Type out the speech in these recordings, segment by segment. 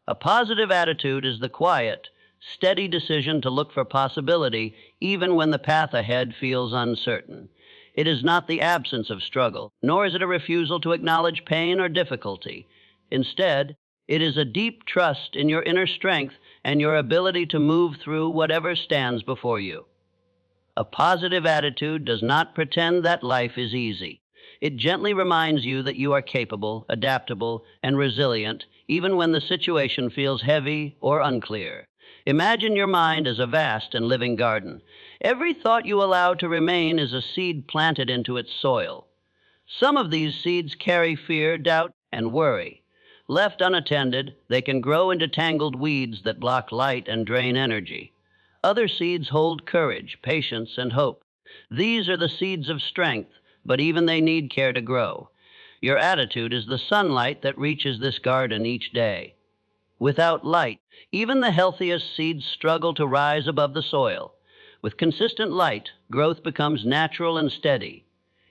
A positive attitude is the quiet, steady decision to look for possibility even when the path ahead feels uncertain. It is not the absence of struggle, nor is it a refusal to acknowledge pain or difficulty. Instead, it is a deep trust in your inner strength and your ability to move through whatever stands before you. A positive attitude does not pretend that life is easy. It gently reminds you that you are capable, adaptable, and resilient, even when the situation feels heavy or unclear. Imagine your mind as a vast and living garden. Every thought you allow to remain is a seed planted into its soil. Some of these seeds carry fear, doubt, and worry. Left unattended, they can grow into tangled weeds that block light and drain energy. Other seeds hold courage, patience, and hope. These are the seeds of strength, but even they need care to grow. Your attitude is the sunlight that reaches this garden each day. Without light, even the healthiest seeds struggle to rise above the soil. With consistent light, growth becomes natural and steady.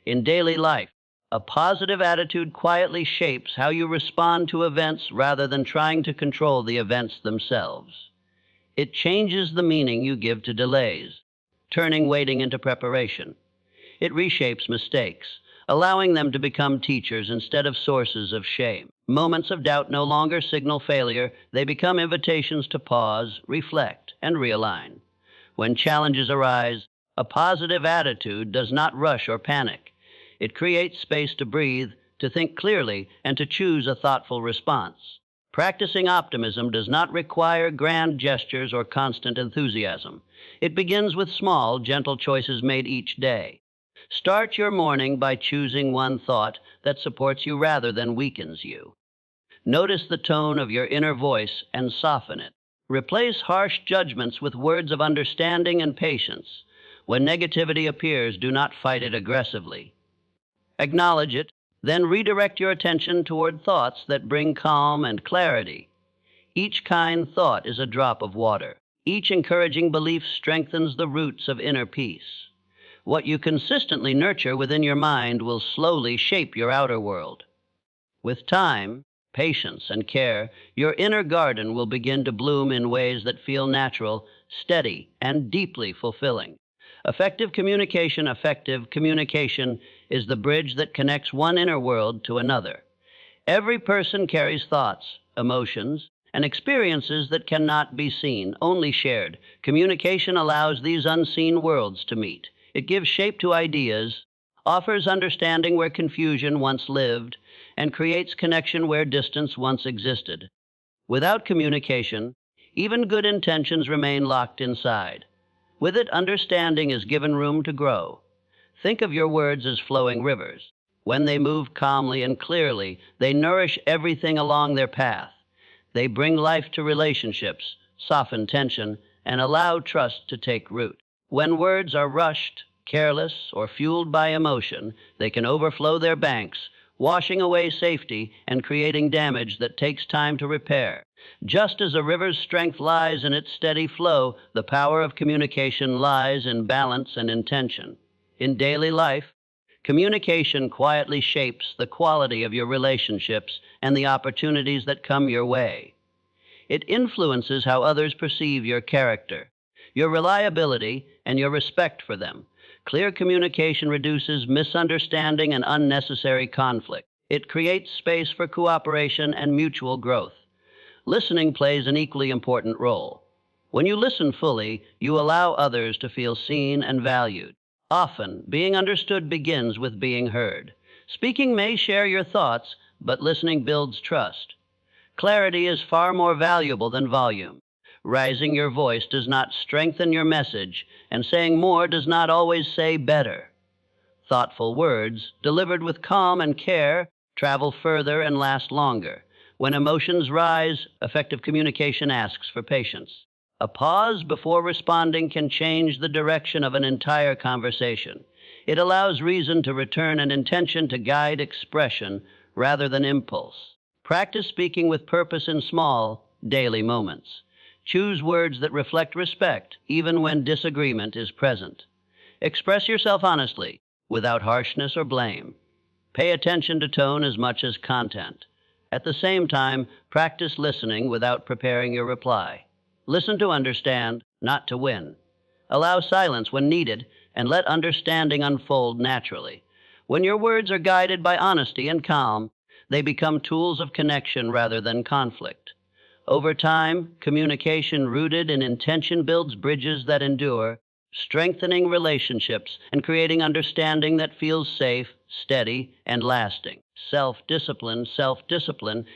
In daily life, a positive attitude quietly shapes how you respond to events rather than trying to control the events themselves. It changes the meaning you give to delays, turning waiting into preparation. It reshapes mistakes, allowing them to become teachers instead of sources of shame. Moments of doubt no longer signal failure, they become invitations to pause, reflect, and realign. When challenges arise, a positive attitude does not rush or panic. It creates space to breathe, to think clearly, and to choose a thoughtful response. Practicing optimism does not require grand gestures or constant enthusiasm. It begins with small, gentle choices made each day. Start your morning by choosing one thought that supports you rather than weakens you. Notice the tone of your inner voice and soften it. Replace harsh judgments with words of understanding and patience. When negativity appears, do not fight it aggressively. Acknowledge it, then redirect your attention toward thoughts that bring calm and clarity. Each kind thought is a drop of water. Each encouraging belief strengthens the roots of inner peace. What you consistently nurture within your mind will slowly shape your outer world. With time, patience, and care, your inner garden will begin to bloom in ways that feel natural, steady, and deeply fulfilling. Effective communication is the bridge that connects one inner world to another. Every person carries thoughts, emotions, and experiences that cannot be seen, only shared. Communication allows these unseen worlds to meet. It gives shape to ideas, offers understanding where confusion once lived, and creates connection where distance once existed. Without communication, even good intentions remain locked inside. With it, understanding is given room to grow. Think of your words as flowing rivers. When they move calmly and clearly, they nourish everything along their path. They bring life to relationships, soften tension, and allow trust to take root. When words are rushed, careless, or fueled by emotion, they can overflow their banks, washing away safety and creating damage that takes time to repair. Just as a river's strength lies in its steady flow, the power of communication lies in balance and intention. In daily life, communication quietly shapes the quality of your relationships and the opportunities that come your way. It influences how others perceive your character, your reliability, and your respect for them. Clear communication reduces misunderstanding and unnecessary conflict. It creates space for cooperation and mutual growth. Listening plays an equally important role. When you listen fully, you allow others to feel seen and valued. Often, being understood begins with being heard. Speaking may share your thoughts, but listening builds trust. Clarity is far more valuable than volume. Rising your voice does not strengthen your message, and saying more does not always say better. Thoughtful words, delivered with calm and care, travel further and last longer. When emotions rise, effective communication asks for patience. A pause before responding can change the direction of an entire conversation. It allows reason to return and intention to guide expression rather than impulse. Practice speaking with purpose in small, daily moments. Choose words that reflect respect, even when disagreement is present. Express yourself honestly, without harshness or blame. Pay attention to tone as much as content. At the same time, practice listening without preparing your reply. Listen to understand, not to win. Allow silence when needed, and let understanding unfold naturally. When your words are guided by honesty and calm, they become tools of connection rather than conflict. Over time, communication rooted in intention builds bridges that endure, strengthening relationships and creating understanding that feels safe, steady, and lasting. Self-discipline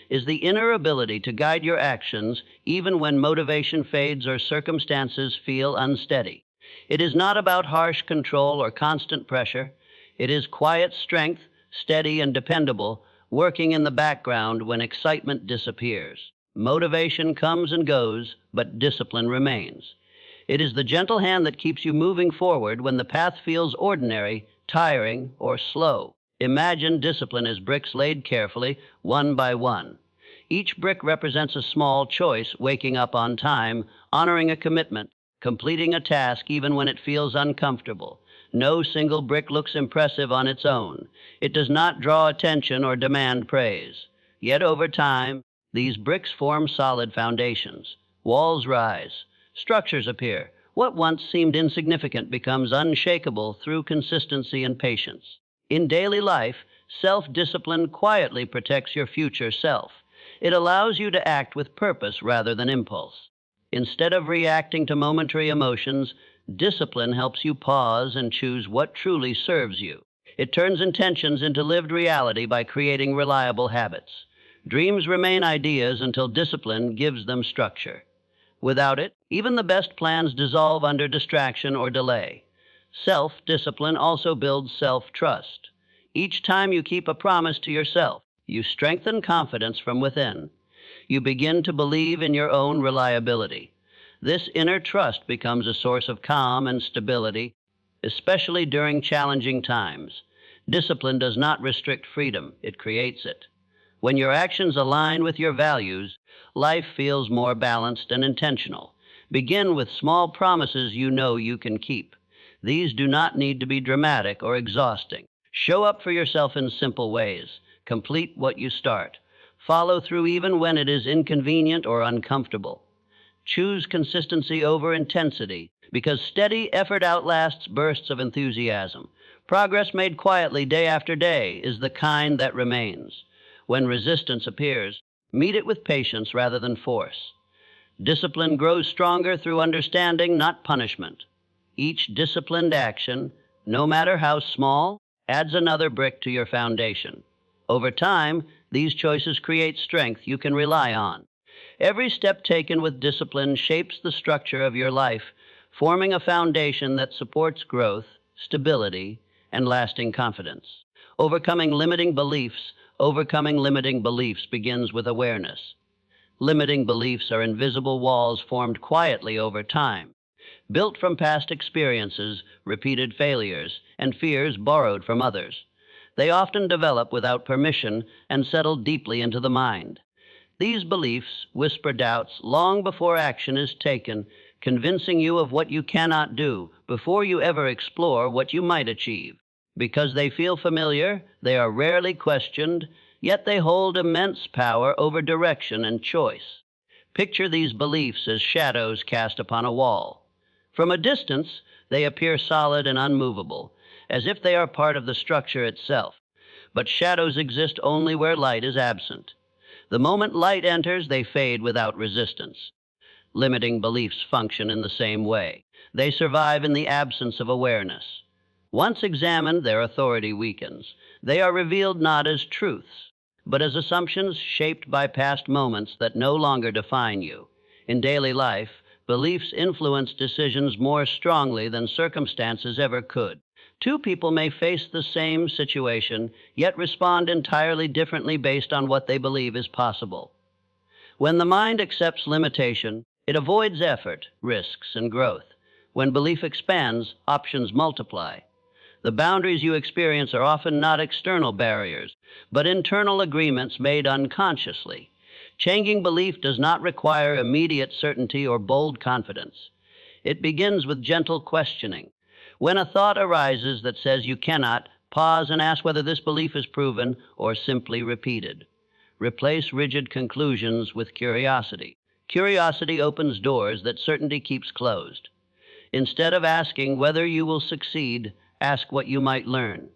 is the inner ability to guide your actions even when motivation fades or circumstances feel unsteady. It is not about harsh control or constant pressure. It is quiet strength, steady and dependable, working in the background when excitement disappears. Motivation comes and goes, but discipline remains. It is the gentle hand that keeps you moving forward when the path feels ordinary, tiring, or slow. Imagine discipline as bricks laid carefully, one by one. Each brick represents a small choice: waking up on time, honoring a commitment, completing a task even when it feels uncomfortable. No single brick looks impressive on its own. It does not draw attention or demand praise. Yet over time, these bricks form solid foundations. Walls rise. Structures appear. What once seemed insignificant becomes unshakable through consistency and patience. In daily life, self-discipline quietly protects your future self. It allows you to act with purpose rather than impulse. Instead of reacting to momentary emotions, discipline helps you pause and choose what truly serves you. It turns intentions into lived reality by creating reliable habits. Dreams remain ideas until discipline gives them structure. Without it, even the best plans dissolve under distraction or delay. Self-discipline also builds self-trust. Each time you keep a promise to yourself, you strengthen confidence from within. You begin to believe in your own reliability. This inner trust becomes a source of calm and stability, especially during challenging times. Discipline does not restrict freedom, it creates it. When your actions align with your values, life feels more balanced and intentional. Begin with small promises you know you can keep. These do not need to be dramatic or exhausting. Show up for yourself in simple ways. Complete what you start. Follow through even when it is inconvenient or uncomfortable. Choose consistency over intensity, because steady effort outlasts bursts of enthusiasm. Progress made quietly day after day is the kind that remains. When resistance appears, meet it with patience rather than force. Discipline grows stronger through understanding, not punishment. Each disciplined action, no matter how small, adds another brick to your foundation. Over time, these choices create strength you can rely on. Every step taken with discipline shapes the structure of your life, forming a foundation that supports growth, stability, and lasting confidence. Overcoming limiting beliefs begins with awareness. Limiting beliefs are invisible walls formed quietly over time, built from past experiences, repeated failures, and fears borrowed from others. They often develop without permission and settle deeply into the mind. These beliefs whisper doubts long before action is taken, convincing you of what you cannot do before you ever explore what you might achieve. Because they feel familiar, they are rarely questioned, yet they hold immense power over direction and choice. Picture these beliefs as shadows cast upon a wall. From a distance, they appear solid and unmovable, as if they are part of the structure itself. But shadows exist only where light is absent. The moment light enters, they fade without resistance. Limiting beliefs function in the same way. They survive in the absence of awareness. Once examined, their authority weakens. They are revealed not as truths, but as assumptions shaped by past moments that no longer define you. In daily life, beliefs influence decisions more strongly than circumstances ever could. Two people may face the same situation, yet respond entirely differently based on what they believe is possible. When the mind accepts limitation, it avoids effort, risks, and growth. When belief expands, options multiply. The boundaries you experience are often not external barriers, but internal agreements made unconsciously. Changing belief does not require immediate certainty or bold confidence. It begins with gentle questioning. When a thought arises that says you cannot, pause and ask whether this belief is proven or simply repeated. Replace rigid conclusions with curiosity. Curiosity opens doors that certainty keeps closed. Instead of asking whether you will succeed, ask what you might learn.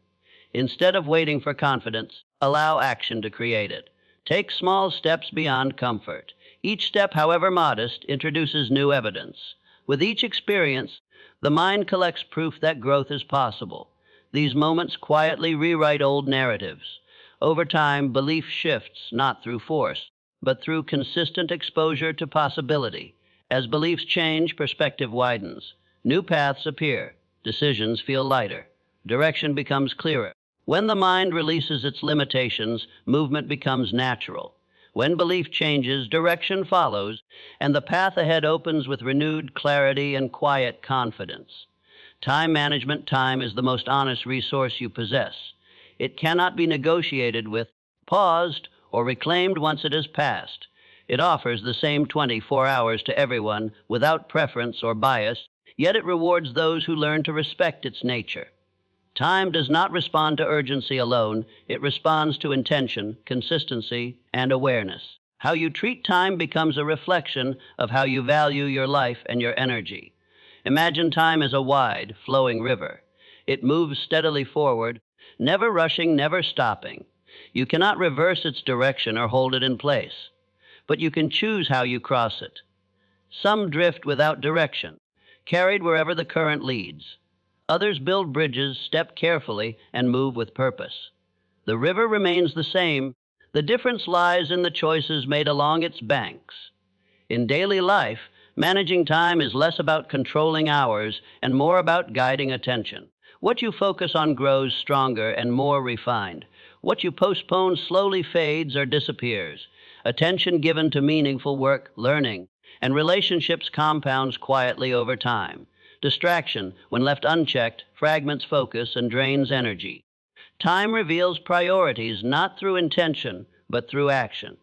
Instead of waiting for confidence, allow action to create it. Take small steps beyond comfort. Each step, however modest, introduces new evidence. With each experience, the mind collects proof that growth is possible. These moments quietly rewrite old narratives. Over time, belief shifts not through force, but through consistent exposure to possibility. As beliefs change, perspective widens. New paths appear. Decisions feel lighter. Direction becomes clearer. When the mind releases its limitations, movement becomes natural. When belief changes, direction follows, and the path ahead opens with renewed clarity and quiet confidence. Time management. Time is the most honest resource you possess. It cannot be negotiated with, paused, or reclaimed once it has passed. It offers the same 24 hours to everyone without preference or bias, yet it rewards those who learn to respect its nature. Time does not respond to urgency alone, it responds to intention, consistency, and awareness. How you treat time becomes a reflection of how you value your life and your energy. Imagine time as a wide, flowing river. It moves steadily forward, never rushing, never stopping. You cannot reverse its direction or hold it in place, but you can choose how you cross it. Some drift without direction, carried wherever the current leads. Others build bridges, step carefully, and move with purpose. The river remains the same. The difference lies in the choices made along its banks. In daily life, managing time is less about controlling hours and more about guiding attention. What you focus on grows stronger and more refined. What you postpone slowly fades or disappears. Attention given to meaningful work, learning, and relationships compounds quietly over time. Distraction, when left unchecked, fragments focus and drains energy. Time reveals priorities not through intention, but through action.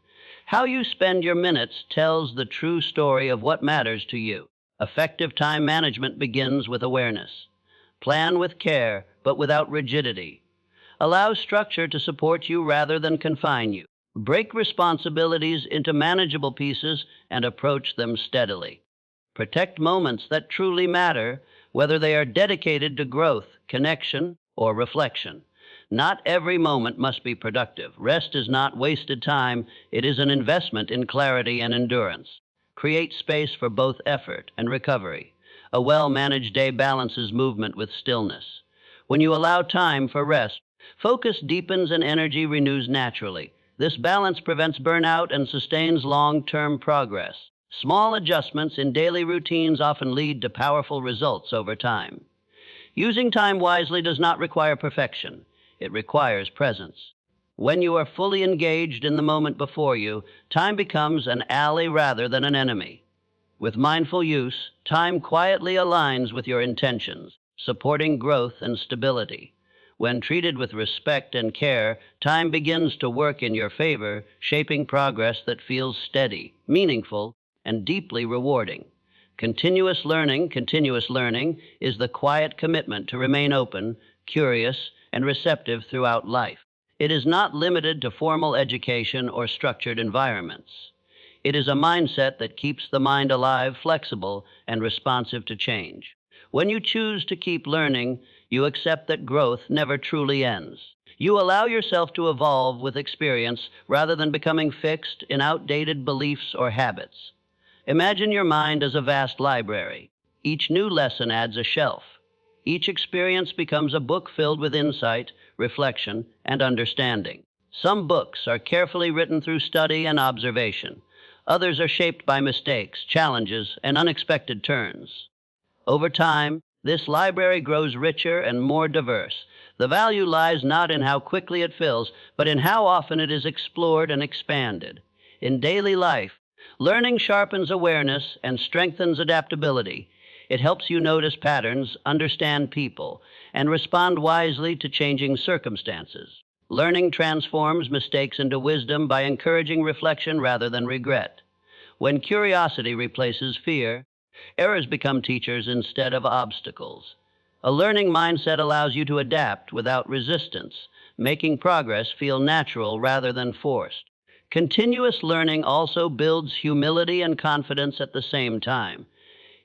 How you spend your minutes tells the true story of what matters to you. Effective time management begins with awareness. Plan with care, but without rigidity. Allow structure to support you rather than confine you. Break responsibilities into manageable pieces and approach them steadily. Protect moments that truly matter, whether they are dedicated to growth, connection, or reflection. Not every moment must be productive. Rest is not wasted time, it is an investment in clarity and endurance. Create space for both effort and recovery. A well-managed day balances movement with stillness. When you allow time for rest, focus deepens and energy renews naturally. This balance prevents burnout and sustains long-term progress. Small adjustments in daily routines often lead to powerful results over time. Using time wisely does not require perfection. It requires presence. When you are fully engaged in the moment before you, time becomes an ally rather than an enemy. With mindful use, time quietly aligns with your intentions, supporting growth and stability. When treated with respect and care, time begins to work in your favor, shaping progress that feels steady, meaningful, and deeply rewarding. Continuous learning is the quiet commitment to remain open, curious, and receptive throughout life. It is not limited to formal education or structured environments. It is a mindset that keeps the mind alive, flexible, and responsive to change. When you choose to keep learning, you accept that growth never truly ends. You allow yourself to evolve with experience rather than becoming fixed in outdated beliefs or habits. Imagine your mind as a vast library. Each new lesson adds a shelf. Each experience becomes a book filled with insight, reflection, and understanding. Some books are carefully written through study and observation. Others are shaped by mistakes, challenges, and unexpected turns. Over time, this library grows richer and more diverse. The value lies not in how quickly it fills, but in how often it is explored and expanded. In daily life, learning sharpens awareness and strengthens adaptability. It helps you notice patterns, understand people, and respond wisely to changing circumstances. Learning transforms mistakes into wisdom by encouraging reflection rather than regret. When curiosity replaces fear, errors become teachers instead of obstacles. A learning mindset allows you to adapt without resistance, making progress feel natural rather than forced. Continuous learning also builds humility and confidence at the same time.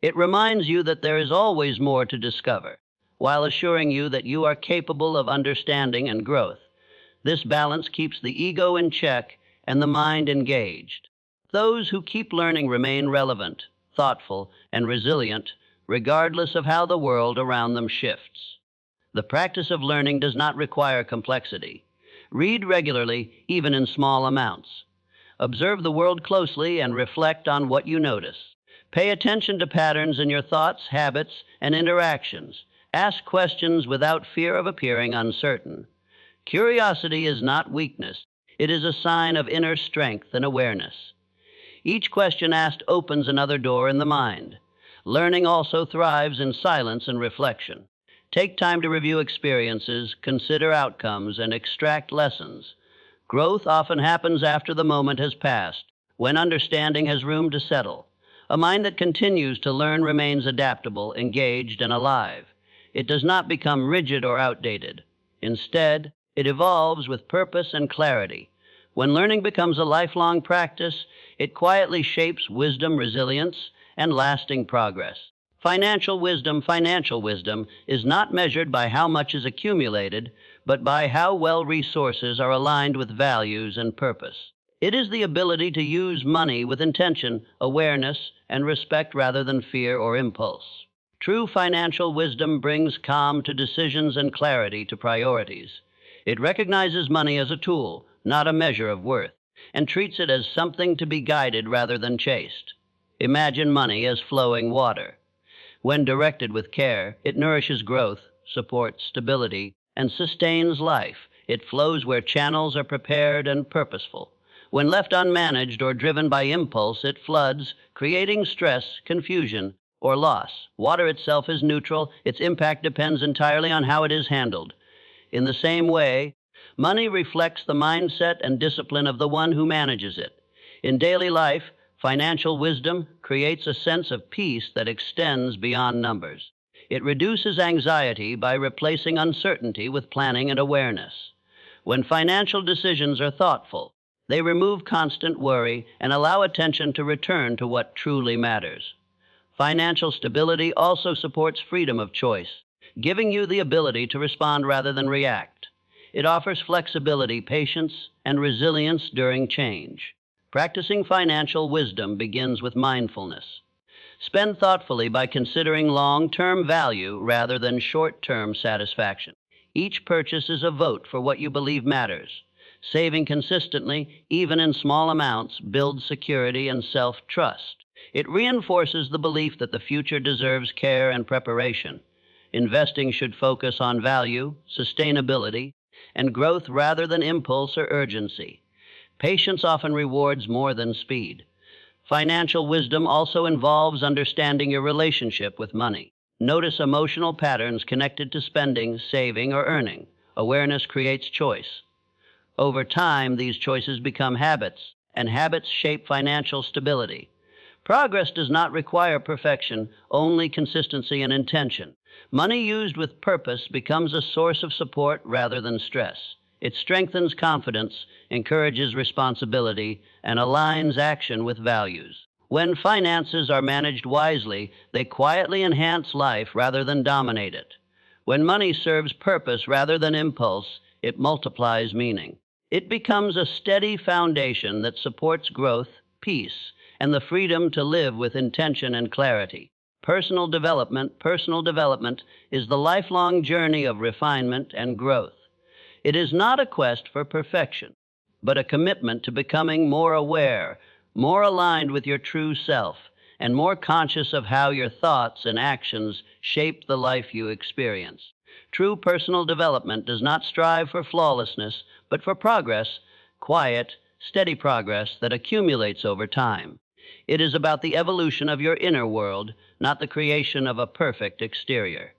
It reminds you that there is always more to discover, while assuring you that you are capable of understanding and growth. This balance keeps the ego in check and the mind engaged. Those who keep learning remain relevant, thoughtful, and resilient, regardless of how the world around them shifts. The practice of learning does not require complexity. Read regularly, even in small amounts. Observe the world closely and reflect on what you notice. Pay attention to patterns in your thoughts, habits, and interactions. Ask questions without fear of appearing uncertain. Curiosity is not weakness. It is a sign of inner strength and awareness. Each question asked opens another door in the mind. Learning also thrives in silence and reflection. Take time to review experiences, consider outcomes, and extract lessons. Growth often happens after the moment has passed, when understanding has room to settle. A mind that continues to learn remains adaptable, engaged, and alive. It does not become rigid or outdated. Instead, it evolves with purpose and clarity. When learning becomes a lifelong practice, it quietly shapes wisdom, resilience, and lasting progress. Financial wisdom is not measured by how much is accumulated, but by how well resources are aligned with values and purpose. It is the ability to use money with intention, awareness, and respect rather than fear or impulse. True financial wisdom brings calm to decisions and clarity to priorities. It recognizes money as a tool, not a measure of worth, and treats it as something to be guided rather than chased. Imagine money as flowing water. When directed with care, it nourishes growth, supports stability, and sustains life. It flows where channels are prepared and purposeful. When left unmanaged or driven by impulse, it floods, creating stress, confusion, or loss. Water itself is neutral. Its impact depends entirely on how it is handled. In the same way, money reflects the mindset and discipline of the one who manages it. In daily life, financial wisdom creates a sense of peace that extends beyond numbers. It reduces anxiety by replacing uncertainty with planning and awareness. When financial decisions are thoughtful, they remove constant worry and allow attention to return to what truly matters. Financial stability also supports freedom of choice, giving you the ability to respond rather than react. It offers flexibility, patience, and resilience during change. Practicing financial wisdom begins with mindfulness. Spend thoughtfully by considering long-term value rather than short-term satisfaction. Each purchase is a vote for what you believe matters. Saving consistently, even in small amounts, builds security and self-trust. It reinforces the belief that the future deserves care and preparation. Investing should focus on value, sustainability, and growth rather than impulse or urgency. Patience often rewards more than speed. Financial wisdom also involves understanding your relationship with money. Notice emotional patterns connected to spending, saving, or earning. Awareness creates choice. Over time, these choices become habits, and habits shape financial stability. Progress does not require perfection, only consistency and intention. Money used with purpose becomes a source of support rather than stress. It strengthens confidence, encourages responsibility, and aligns action with values. When finances are managed wisely, they quietly enhance life rather than dominate it. When money serves purpose rather than impulse, it multiplies meaning. It becomes a steady foundation that supports growth, peace, and the freedom to live with intention and clarity. Personal development is the lifelong journey of refinement and growth. It is not a quest for perfection, but a commitment to becoming more aware, more aligned with your true self, and more conscious of how your thoughts and actions shape the life you experience. True personal development does not strive for flawlessness, but for progress, quiet, steady progress that accumulates over time. It is about the evolution of your inner world, not the creation of a perfect exterior.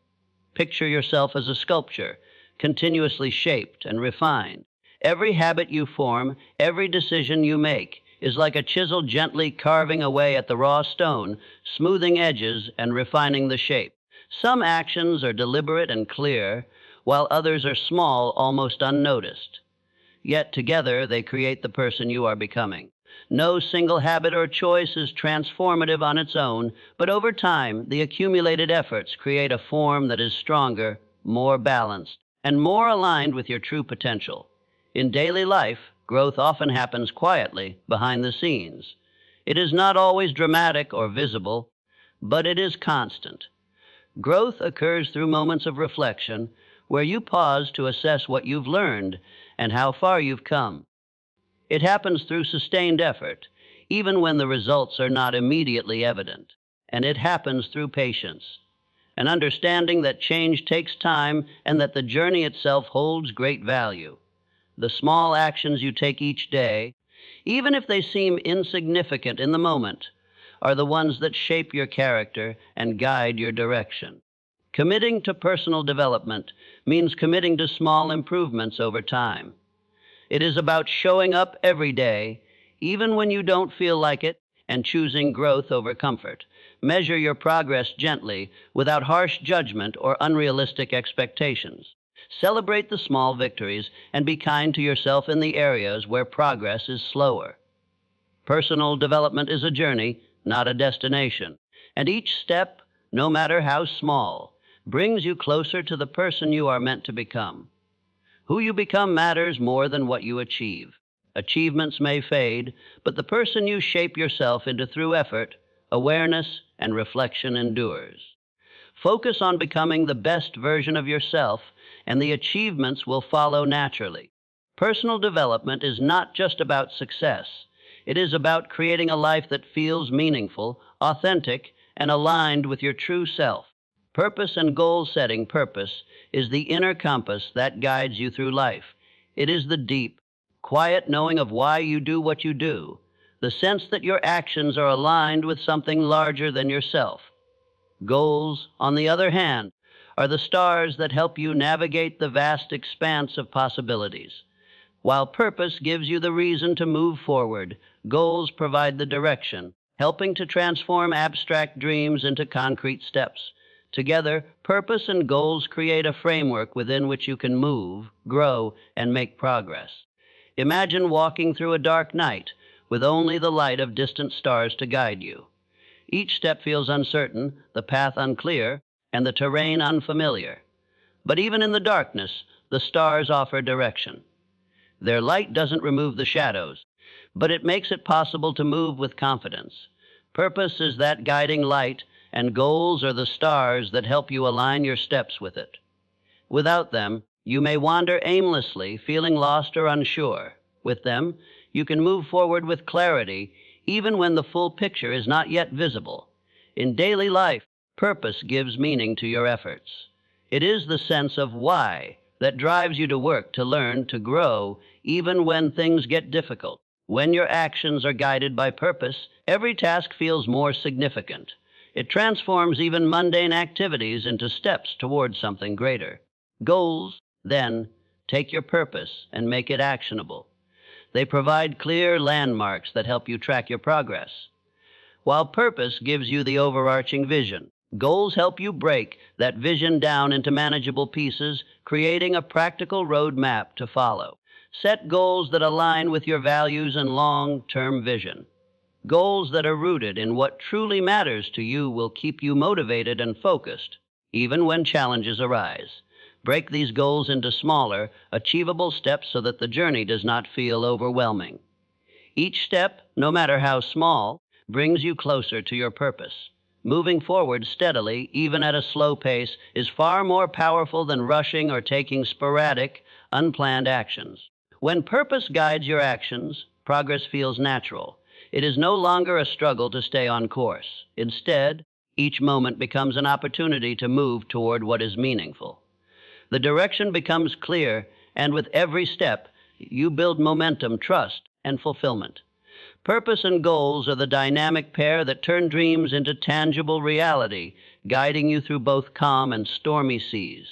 Picture yourself as a sculpture, continuously shaped and refined. Every habit you form, every decision you make, is like a chisel gently carving away at the raw stone, smoothing edges and refining the shape. Some actions are deliberate and clear, while others are small, almost unnoticed. yet together they create the person you are becoming. No single habit or choice is transformative on its own, but over time, the accumulated efforts create a form that is stronger, more balanced, and more aligned with your true potential. In daily life, growth often happens quietly, behind the scenes. It is not always dramatic or visible, but it is constant. Growth occurs through moments of reflection where you pause to assess what you've learned and how far you've come. It happens through sustained effort, even when the results are not immediately evident. And it happens through patience, an understanding that change takes time and that the journey itself holds great value. The small actions you take each day, even if they seem insignificant in the moment, are the ones that shape your character and guide your direction. Committing to personal development means committing to small improvements over time. It is about showing up every day, even when you don't feel like it, and choosing growth over comfort. Measure your progress gently, without harsh judgment or unrealistic expectations. Celebrate the small victories and be kind to yourself in the areas where progress is slower. Personal development is a journey, not a destination, and each step, no matter how small, brings you closer to the person you are meant to become. Who you become matters more than what you achieve. Achievements may fade, but the person you shape yourself into through effort, awareness, and reflection endures. Focus on becoming the best version of yourself, and the achievements will follow naturally. Personal development is not just about success. It is about creating a life that feels meaningful, authentic, and aligned with your true self. Purpose and goal-setting purpose is the inner compass that guides you through life. It is the deep, quiet knowing of why you do what you do, the sense that your actions are aligned with something larger than yourself. Goals, on the other hand, are the stars that help you navigate the vast expanse of possibilities. While purpose gives you the reason to move forward, goals provide the direction, helping to transform abstract dreams into concrete steps. Together, purpose and goals create a framework within which you can move, grow, and make progress. Imagine walking through a dark night with only the light of distant stars to guide you. Each step feels uncertain, the path unclear, and the terrain unfamiliar. But even in the darkness, the stars offer direction. Their light doesn't remove the shadows, but it makes it possible to move with confidence. Purpose is that guiding light, and goals are the stars that help you align your steps with it. Without them, you may wander aimlessly, feeling lost or unsure. With them, you can move forward with clarity, even when the full picture is not yet visible. In daily life, purpose gives meaning to your efforts. It is the sense of why that drives you to work, to learn, to grow, even when things get difficult. When your actions are guided by purpose, every task feels more significant. It transforms even mundane activities into steps towards something greater. Goals, then, take your purpose and make it actionable. They provide clear landmarks that help you track your progress. While purpose gives you the overarching vision, goals help you break that vision down into manageable pieces, creating a practical roadmap to follow. Set goals that align with your values and long-term vision. Goals that are rooted in what truly matters to you will keep you motivated and focused, even when challenges arise. Break these goals into smaller, achievable steps so that the journey does not feel overwhelming. Each step, no matter how small, brings you closer to your purpose. Moving forward steadily, even at a slow pace, is far more powerful than rushing or taking sporadic, unplanned actions. When purpose guides your actions, progress feels natural. It is no longer a struggle to stay on course. Instead, each moment becomes an opportunity to move toward what is meaningful. The direction becomes clear, and with every step, you build momentum, trust, and fulfillment. Purpose and goals are the dynamic pair that turn dreams into tangible reality, guiding you through both calm and stormy seas.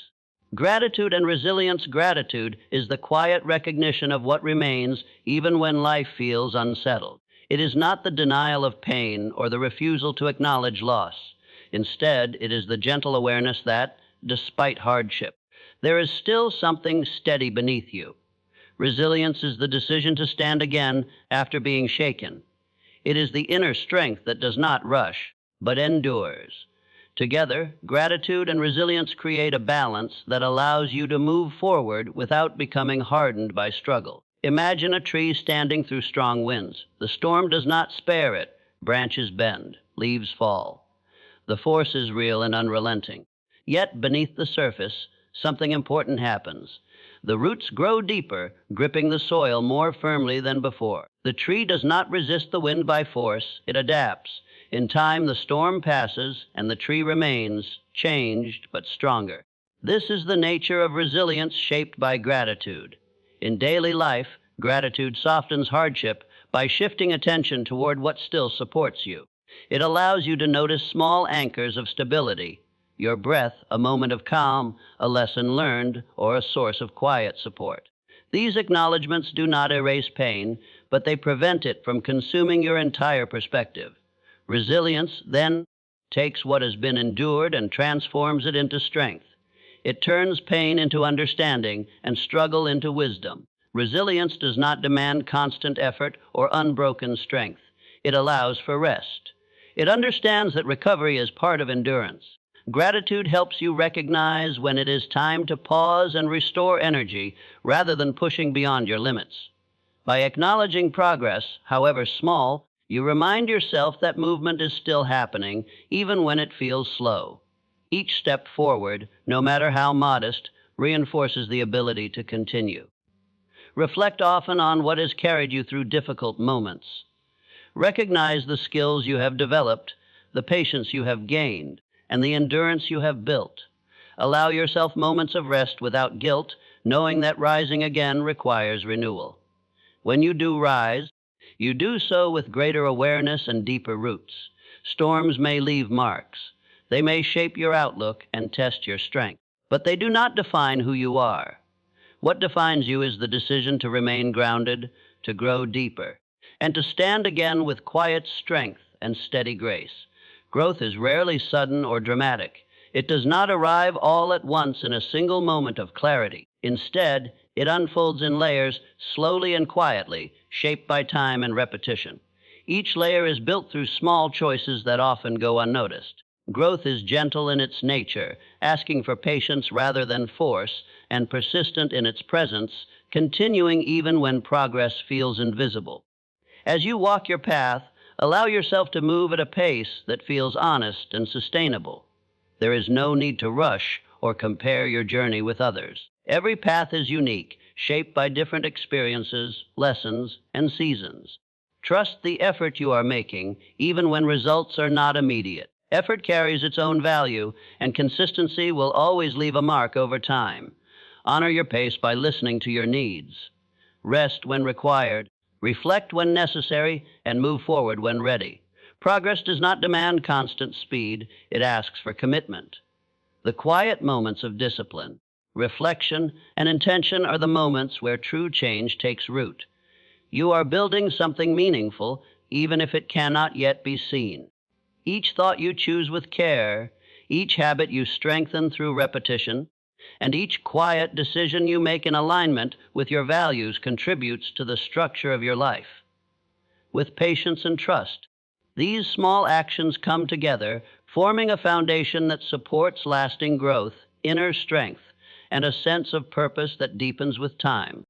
Gratitude and resilience. Gratitude is the quiet recognition of what remains even when life feels unsettled. It is not the denial of pain or the refusal to acknowledge loss. Instead, it is the gentle awareness that, despite hardship, there is still something steady beneath you. Resilience is the decision to stand again after being shaken. It is the inner strength that does not rush, but endures. Together, gratitude and resilience create a balance that allows you to move forward without becoming hardened by struggle. Imagine a tree standing through strong winds. The storm does not spare it. Branches bend, leaves fall. The force is real and unrelenting. Yet, beneath the surface, something important happens. The roots grow deeper, gripping the soil more firmly than before. The tree does not resist the wind by force, it adapts. In time, the storm passes, and the tree remains, changed but stronger. This is the nature of resilience shaped by gratitude. In daily life, gratitude softens hardship by shifting attention toward what still supports you. It allows you to notice small anchors of stability, your breath, a moment of calm, a lesson learned, or a source of quiet support. These acknowledgments do not erase pain, but they prevent it from consuming your entire perspective. Resilience, then, takes what has been endured and transforms it into strength. It turns pain into understanding and struggle into wisdom. Resilience does not demand constant effort or unbroken strength. It allows for rest. It understands that recovery is part of endurance. Gratitude helps you recognize when it is time to pause and restore energy rather than pushing beyond your limits. By acknowledging progress, however small, you remind yourself that movement is still happening, even when it feels slow. Each step forward, no matter how modest, reinforces the ability to continue. Reflect often on what has carried you through difficult moments. Recognize the skills you have developed, the patience you have gained, and the endurance you have built. Allow yourself moments of rest without guilt, knowing that rising again requires renewal. When you do rise, you do so with greater awareness and deeper roots. Storms may leave marks. They may shape your outlook and test your strength, but they do not define who you are. What defines you is the decision to remain grounded, to grow deeper, and to stand again with quiet strength and steady grace. Growth is rarely sudden or dramatic. It does not arrive all at once in a single moment of clarity. Instead, it unfolds in layers, slowly and quietly, shaped by time and repetition. Each layer is built through small choices that often go unnoticed. Growth is gentle in its nature, asking for patience rather than force, and persistent in its presence, continuing even when progress feels invisible. As you walk your path, allow yourself to move at a pace that feels honest and sustainable. There is no need to rush or compare your journey with others. Every path is unique, shaped by different experiences, lessons, and seasons. Trust the effort you are making, even when results are not immediate. Effort carries its own value, and consistency will always leave a mark over time. Honor your pace by listening to your needs. Rest when required, reflect when necessary, and move forward when ready. Progress does not demand constant speed, it asks for commitment. The quiet moments of discipline, reflection, and intention are the moments where true change takes root. You are building something meaningful, even if it cannot yet be seen. Each thought you choose with care, each habit you strengthen through repetition, and each quiet decision you make in alignment with your values contributes to the structure of your life. With patience and trust, these small actions come together, forming a foundation that supports lasting growth, inner strength, and a sense of purpose that deepens with time.